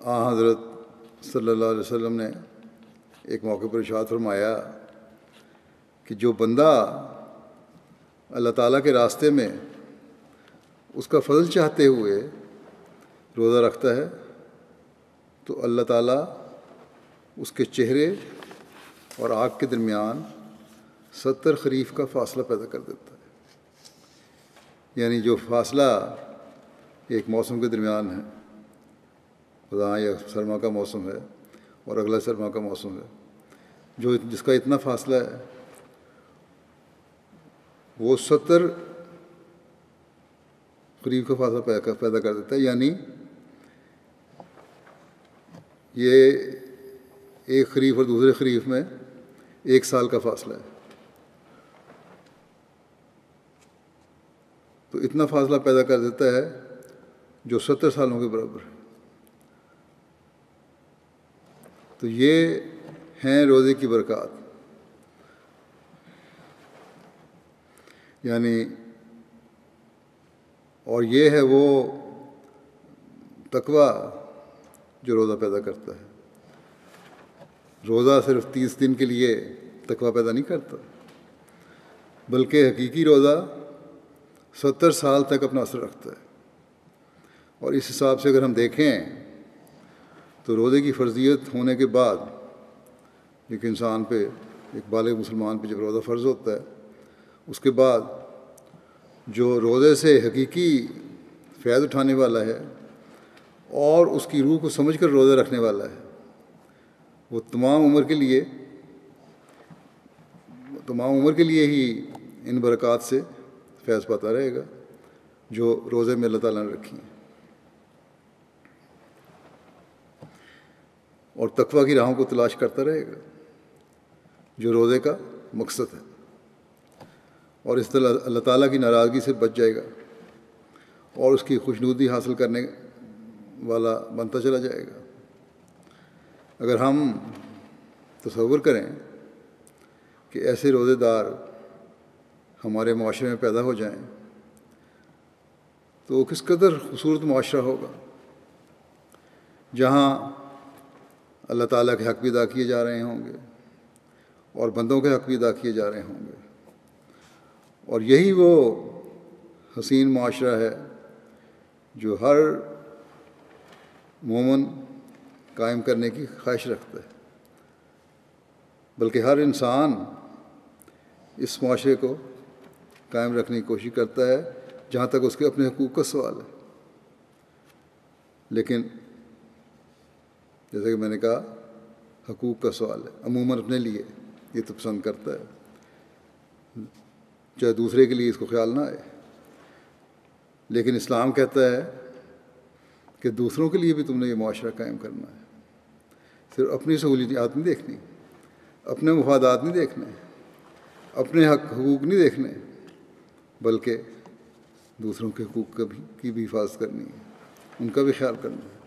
حضرت صلی اللہ علیہ وسلم نے ایک موقع پر ارشاد فرمایا کہ جو بندہ اللہ تعالیٰ کے راستے میں اس کا فضل چاہتے ہوئے روزہ رکھتا ہے تو اللہ تعالیٰ اس کے چہرے اور آنکھ کے درمیان 70 خریف کا فاصلہ پیدا کر دیتا ہے. یعنی جو فاصلہ ایک موسم کے درمیان ہے، خدا یا سرما کا موسم ہے اور اگلا سرما کا موسم ہے، جس کا اتنا فاصلہ ہے وہ 70 خریف کا فاصلہ پیدا کر دیتا ہے. یعنی یہ ایک خریف اور دوسرے خریف میں 1 سال کا فاصلہ ہے. تو اتنا فاصلہ پیدا کر دیتا ہے جو 70 سالوں کے برابر ہے. تو یہ ہیں روزے کی برکات. یعنی اور یہ ہے وہ تقویٰ جو روزہ پیدا کرتا ہے. روزہ صرف 30 دن کے لیے تقویٰ پیدا نہیں کرتا، بلکہ حقیقی روزہ 70 سال تک اپنا اثر رکھتا ہے. اور اس حساب سے اگر ہم دیکھیں تو روزے کی فرضیت ہونے کے بعد ایک انسان پہ، ایک بالغ مسلمان پہ جب روزہ فرض ہوتا ہے، اس کے بعد جو روزے سے حقیقی فیض اٹھانے والا ہے اور اس کی روح کو سمجھ کر روزہ رکھنے والا ہے، وہ تمام عمر کے لیے ہی ان برکات سے فیض پاتا رہے گا جو روزے میں اللہ تعالیٰ نے رکھی ہیں. اور تقویٰ کی راہوں کو تلاش کرتا رہے گا جو روزے کا مقصد ہے، اور اس طرح اللہ تعالیٰ کی ناراضگی سے بچ جائے گا اور اس کی خوشنودی حاصل کرنے والا بنتا چلا جائے گا. اگر ہم تصور کریں کہ ایسے روزے دار ہمارے معاشرے میں پیدا ہو جائیں تو وہ کس قدر خوبصورت معاشرہ ہوگا، جہاں اللہ تعالیٰ کے حق بھی ادا کیے جا رہے ہوں گے اور بندوں کے حق بھی ادا کیے جا رہے ہوں گے. اور یہی وہ حسین معاشرہ ہے جو ہر مومن قائم کرنے کی خواہش رکھتا ہے، بلکہ ہر انسان اس معاشرے کو قائم رکھنے کی کوشش کرتا ہے جہاں تک اس کے اپنے حقوق کا سوال ہے. لیکن جیسے کہ میں نے کہا، حقوق کا سوال ہے، عموماً اپنے لیے یہ تو پسند کرتا ہے، چاہے دوسرے کے لیے اس کو خیال نہ آئے. لیکن اسلام کہتا ہے کہ دوسروں کے لیے بھی تم نے یہ معاشرہ قائم کرنا ہے. صرف اپنی سہولیات نہیں دیکھنی، اپنے مفادات نہیں دیکھنے، اپنے حقوق نہیں دیکھنے، بلکہ دوسروں کے حقوق کی بھی حفاظت کرنی ہے، ان کا بھی خیال کرنا ہے.